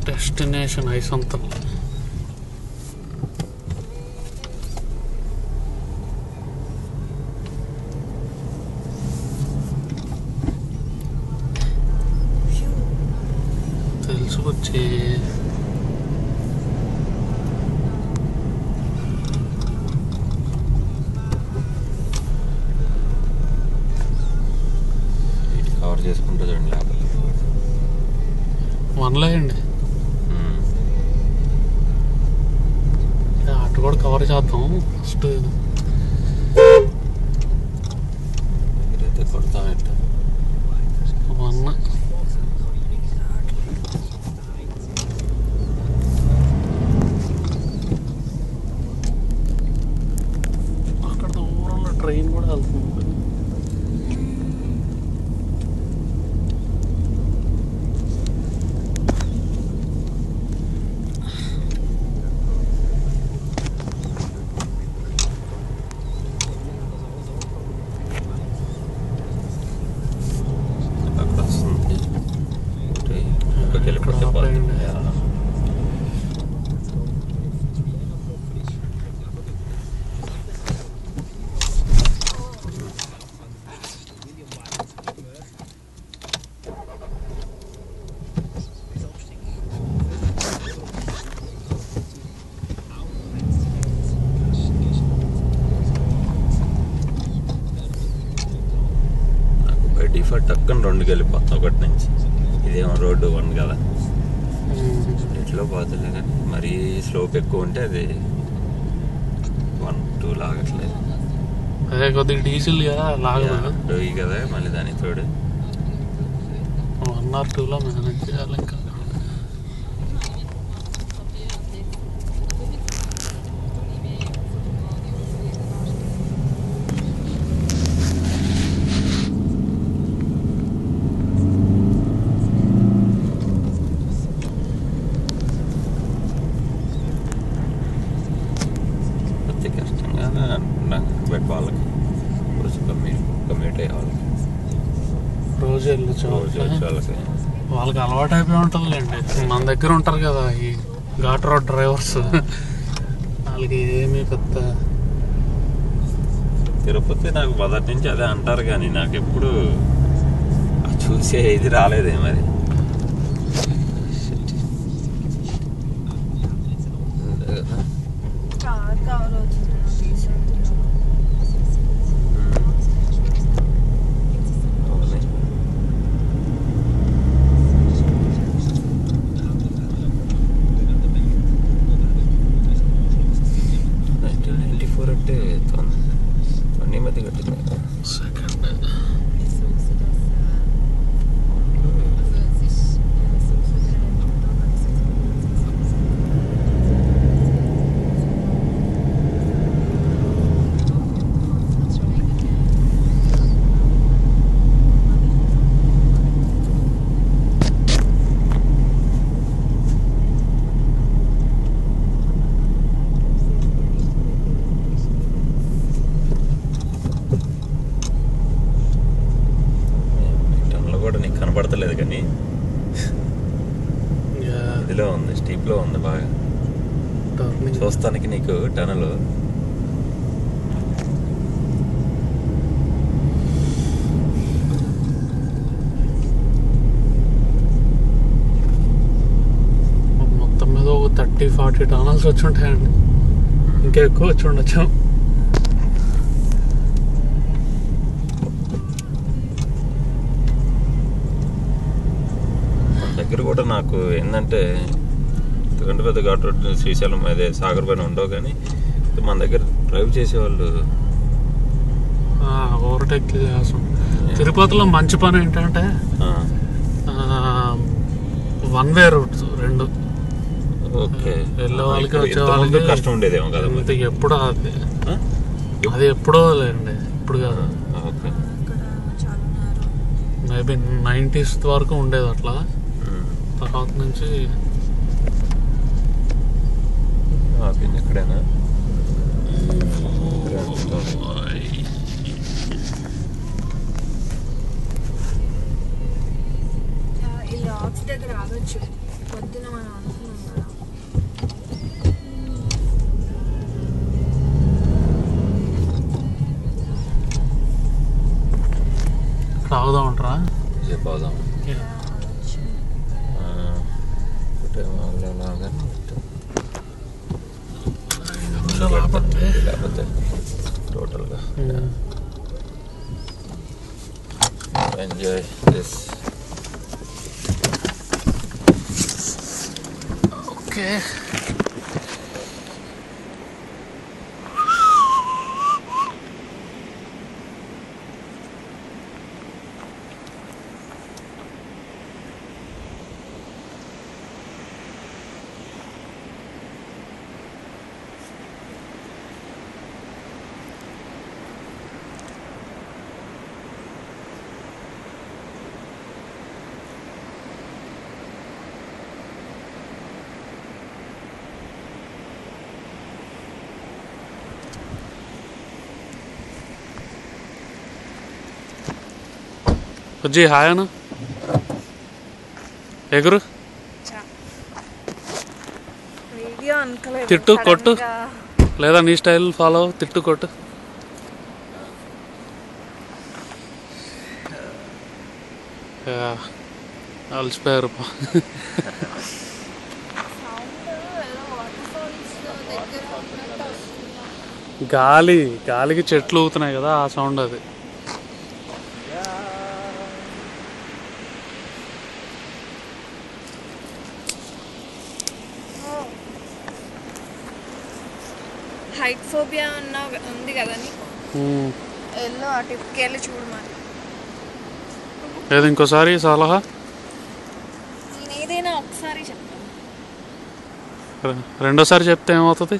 Destination ఐసంతల్. తెలుసుకొచ్చి cover చేసుకుంటూ చూడండి లేకపోతే వన్లే అండి. అటు కూడా కవర్ చేద్దాం ఫస్ట్. అయితే కొడతాం ఎట్ట వన్ అక్కడ దూరంలో ట్రైన్ కూడా వెళ్తుంది. డిఫాల్ట్ టక్కన 2కి వెళ్ళిపోతాం ఒకటి నుంచి. ఇదేమో రోడ్డు 1 కదా, ఎట్లో పోతులే కానీ మరీ స్లోప్ ఎక్కువ ఉంటే అది 1, 2 లాగట్లేదు. అదే కొద్దిగా డీజిల్ కదా లాగదు కదా, మళ్ళీ దాని తోడు 1 or 2లో మేనేజ్ చేయాలి. ఇంకా వాళ్ళకి రోజు కమ్యూట్ అయ్యే వాళ్ళకి రోజు వెళ్ళొచ్చు. వాళ్ళకి అలవాటు అయిపోయి ఉంటుందిలేండి. మన దగ్గర ఉంటారు కదా ఈ ఘాట్ రోడ్ డ్రైవర్స్, వాళ్ళకి ఏమీ పెద్ద. తిరుపతి నాకు మొదటి నుంచి అదే అంటారు కానీ నాకు ఎప్పుడు చూసే ఇది రాలేదే మరి. కనబడతలేదు కానీ ఇదిలో ఉంది, స్టీప్ లో ఉంది బాగా చూస్తానికి నీకు టనల్. మొత్తం మీద 30-40 టనల్స్ వచ్చి ఉంటాయండి, ఇంకా ఎక్కువ వచ్చి ఉండొచ్చు. దగ్గర కూడా నాకు ఏంటంటే ఎందుకంటే పెద్ద ఘాట్ రోడ్ శ్రీశైలం అదే సాగర్ పైన ఉండవు కానీ మన దగ్గర డ్రైవ్ చేసేవాళ్ళు ఓవర్టేక్ చేస్తాం. తిరుపతిలో మంచి పని ఏంటంటే 1 వే రూట్స్ 2. ఓకే, వెళ్ళే వాళ్ళకి వచ్చే వాళ్ళకి కష్టం ఉండేదేమో కదా. ఎప్పుడో అది ఎప్పుడో లేండి, ఇప్పుడు కాదు. మేబీ 90s వరకు ఉండేది అట్లా. తర్వాత నుంచి ఎక్కడైనా టైంకి రావచ్చు. పొద్దున మనం అనుకున్నాం కదా. రావుదాం అంటారా? పోదాం. లేకపోతే టోటల్గా ఎంజాయ్ దిస్. ఓకే. బుజ్జి హాయ్ అను. ఎగురు. తిట్టు కొట్టు, లేదా నీ స్టైల్ ఫాలో తిట్టు కొట్టు. అలసిపోయారు. గాలికి చెట్లు ఊగుతున్నాయి కదా, ఆ సౌండ్ అది. హైట్ ఫోబియా ఉంది కదా నీకు, ఎల్లో ఆ టిప్కి వెళ్ళి చూడు. మరి ఏది ఇంకోసారి సలహా? నేను ఏదైనా ఒకసారి చెప్తాను, రెండోసారి చెప్తే ఏమవుతుంది?